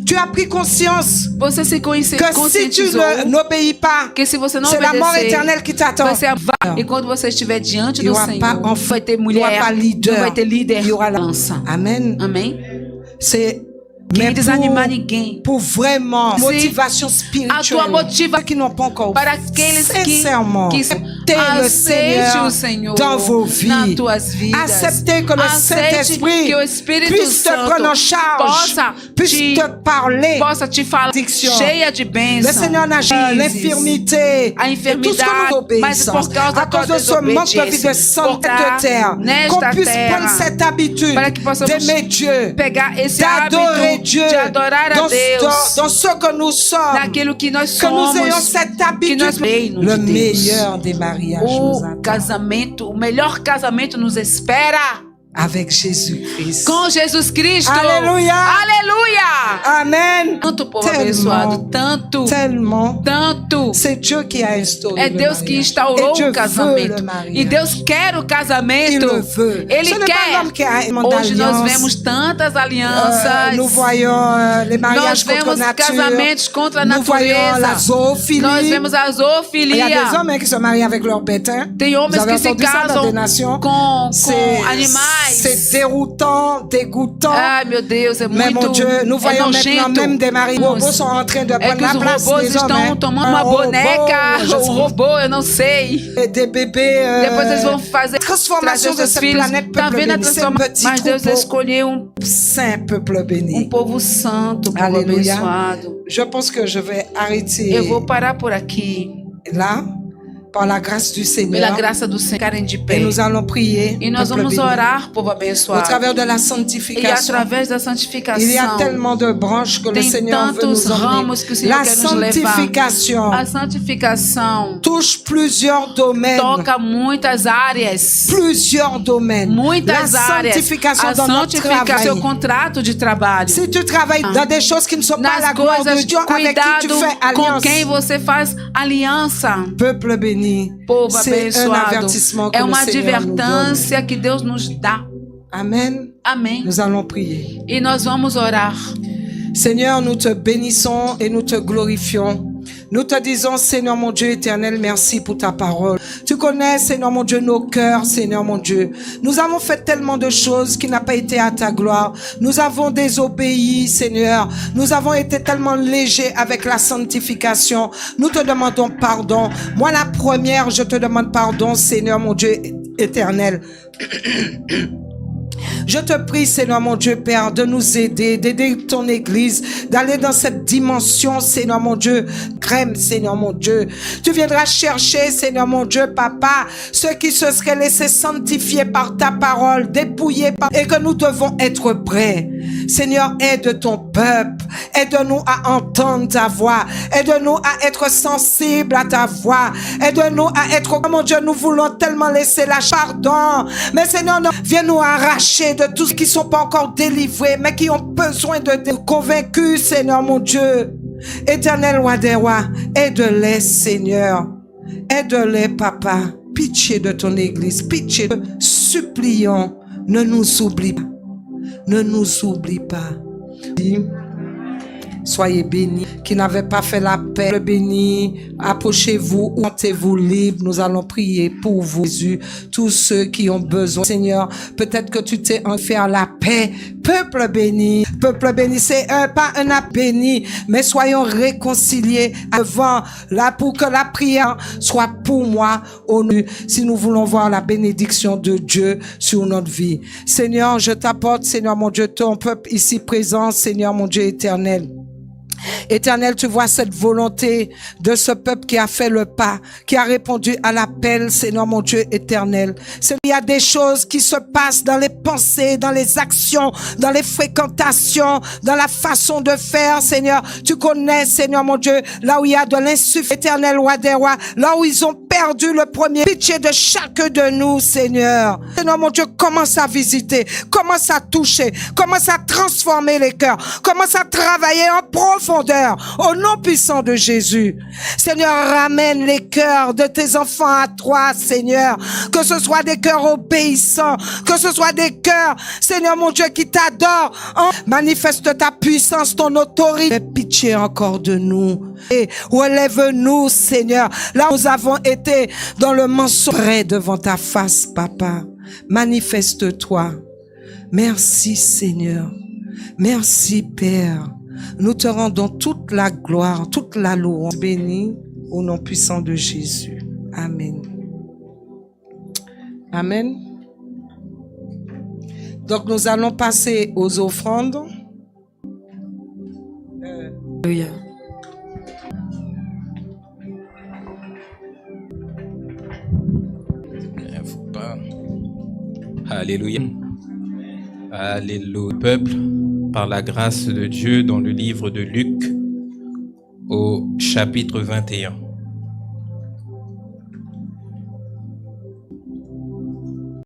Tu as pris conscience Você se que si tu conscientizou n'obéis pas, que se você não c'est la mort obedecer, éternelle qui t'attend. você vai. E quando você estiver diante Il y do aura Senhor, pas enfant, vai ter il y aura mulher, pas leader, não vai ter líder. il y aura la- Lança. Amen. Amém? C'est Quem mais desanimar ninguém. pour vraiment Si motivation a spirituelle. tua motiva Ceux qui n'ont pas encore para aqueles sincèrement que acceptez le aceite o Seigneur Senhor dans vos vies. nas tuas vidas. Acceptez que le Aceite Saint-Esprit que o Espírito puisse te Santo prendre en charge, possa puisse te parler. possa te falar Diction. cheia de Le bênçãos. Seigneur n'a jamais l'infirmité, A et tout ce que enfermidade, nous mas por obéissons, causa da à cause tua de ce manque de vie de desobediência, santé por de terre, nesta qu'on puisse terra, prendre cette habitude para que possamos d'aimer Dieu, pegar esse d'adorer hábito Dieu, de adorar a dans, Deus dans ce que nous sommes, naquilo que nós que nous ayons somos, cette que habitude. nós reino Le de Deus. meilleur des mariages nous O attend casamento, o melhor casamento nos espera avec Jésus-Christ. com Jesus Cristo. Aleluia. Aleluia! Amen. Tanto povo Tellement, abençoado, tanto, tellement. tanto. C'est Dieu qui a instauré É le Deus que mariage. instaurou Et Dieu o veut casamento. le mariage. E Deus quer o Il casamento. le veut. Ele Ce n'est pas l'homme qui a quer. un Hoje nós d'alliance. vemos tantas alianças. Nous voyons les Nós mariages contre vemos nature. casamentos contra a Nous voyons la natureza. zoophilie. Nós vemos a Il y a des zoofilia. hommes qui se marient avec leurs bêtes. Hein. Tem Vous homens avez que se entendu ça dans des casam nations? com C'est- animais. C'est déroutant, dégoûtant. Ah, meu Deus, é Mais muito mon Dieu, nous voyons maintenant même des maris robots sont en train de É prendre que la os place robôs des hommes. estão tomando uma boneca, o robô, eu não sei. Et des bébés. Depois eles vão fazer Transformation de seus cette filhos. planète, Tá peuple vendo a béni. C'est un transformação? petit Mas Deus troupeau escolheu saint, peuple béni. povo santo, povo Alléluia. abençoado. Je pense que je vais arrêter Eu vou parar por aqui. là, par la grâce du Pela Seigneur. graça do Senhor, ficarem de Et pé. nous allons prier, E nós peuple vamos béni. orar, povo Au abençoado. travers de la E sanctification. através da Il y a santificação, tellement de branches que le tem Seigneur veut tantos nous emmener. ramos que o Senhor La quer nos levar. sanctification A santificação touche plusieurs domaines. toca muitas áreas. Plusieurs domaines. Muitas La áreas. sanctification A dans notre santificação, travail. seu contrato de trabalho. Si tu travailles dans des choses qui ne sont pas Nas la gloire de coisas, Dieu avec qui tu cuidado fais com alliance. quem você faz aliança. Peuple béni, Povo c'est un abençoado. avertissement que É le uma Seigneur nous donne. advertência que Deus nos dá. Amen. Amém. Nous allons prier. E nós vamos orar. Seigneur, nous te bénissons et nous te glorifions. Nous te disons, Seigneur mon Dieu éternel, merci pour ta parole. Tu connais, Seigneur mon Dieu, nos cœurs, Seigneur mon Dieu. Nous avons fait tellement de choses qui n'ont pas été à ta gloire. Nous avons désobéi, Seigneur. Nous avons été tellement légers avec la sanctification. Nous te demandons pardon. Moi, la première, je te demande pardon, Seigneur mon Dieu éternel. Je te prie, Seigneur mon Dieu, Père, de nous aider, d'aider ton Église, d'aller dans cette dimension, Seigneur mon Dieu, crème, Seigneur mon Dieu. Tu viendras chercher, Seigneur mon Dieu, Papa, ceux qui se seraient laissés sanctifier par ta parole, dépouillés par... et que nous devons être prêts. Seigneur, aide ton peuple, aide-nous à entendre ta voix, aide-nous à être sensibles à ta voix, aide-nous à être, oh mon Dieu, nous voulons tellement laisser la pardon, mais Seigneur, viens nous arracher de tous ceux qui ne sont pas encore délivrés, mais qui ont besoin de te convaincus, Seigneur mon Dieu. Éternel roi des rois, aide-les, Seigneur, aide-les, Papa, pitié de ton Église, pitié, supplions, ne nous oublie pas. Ne nous oublie pas. Soyez bénis. Qui n'avaient pas fait la paix, bénis. Approchez-vous, sentez-vous libre. Nous allons prier pour vous, Jésus. Tous ceux qui ont besoin, Seigneur. Peut-être que tu t'es en faire la paix. Peuple béni. Peuple béni. C'est pas un appel béni, mais soyons réconciliés devant là pour que la prière soit pour moi au nom. Si nous voulons voir la bénédiction de Dieu sur notre vie. Seigneur, je t'apporte, Seigneur mon Dieu, ton peuple ici présent, Seigneur mon Dieu éternel. Éternel, tu vois cette volonté de ce peuple qui a fait le pas, qui a répondu à l'appel, Seigneur mon Dieu éternel. Il y a des choses qui se passent dans les pensées, dans les actions, dans les fréquentations, dans la façon de faire, Seigneur. Tu connais, Seigneur mon Dieu, là où il y a de l'insuffisance, éternel roi des rois, là où ils ont perdu le premier. Pitié de chacun de nous, Seigneur. Seigneur mon Dieu, commence à visiter, commence à toucher, commence à transformer les cœurs, commence à travailler en profondeur au nom puissant de Jésus. Seigneur, ramène les cœurs de tes enfants à toi, Seigneur. Que ce soit des cœurs obéissants, que ce soit des cœurs, Seigneur mon Dieu, qui t'adorent. Manifeste ta puissance, ton autorité. Aie pitié encore de nous. Et relève-nous, Seigneur. Là où nous avons été dans le mensonge près devant ta face, Papa. Manifeste-toi. Merci, Seigneur. Merci, Père. Nous te rendons toute la gloire, toute la louange. Béni au nom puissant de Jésus. Amen. Amen. Donc nous allons passer aux offrandes. Alléluia. Faut pas. Alléluia. Alléluia. Peuple, par la grâce de Dieu, dans le livre de Luc, au chapitre 21.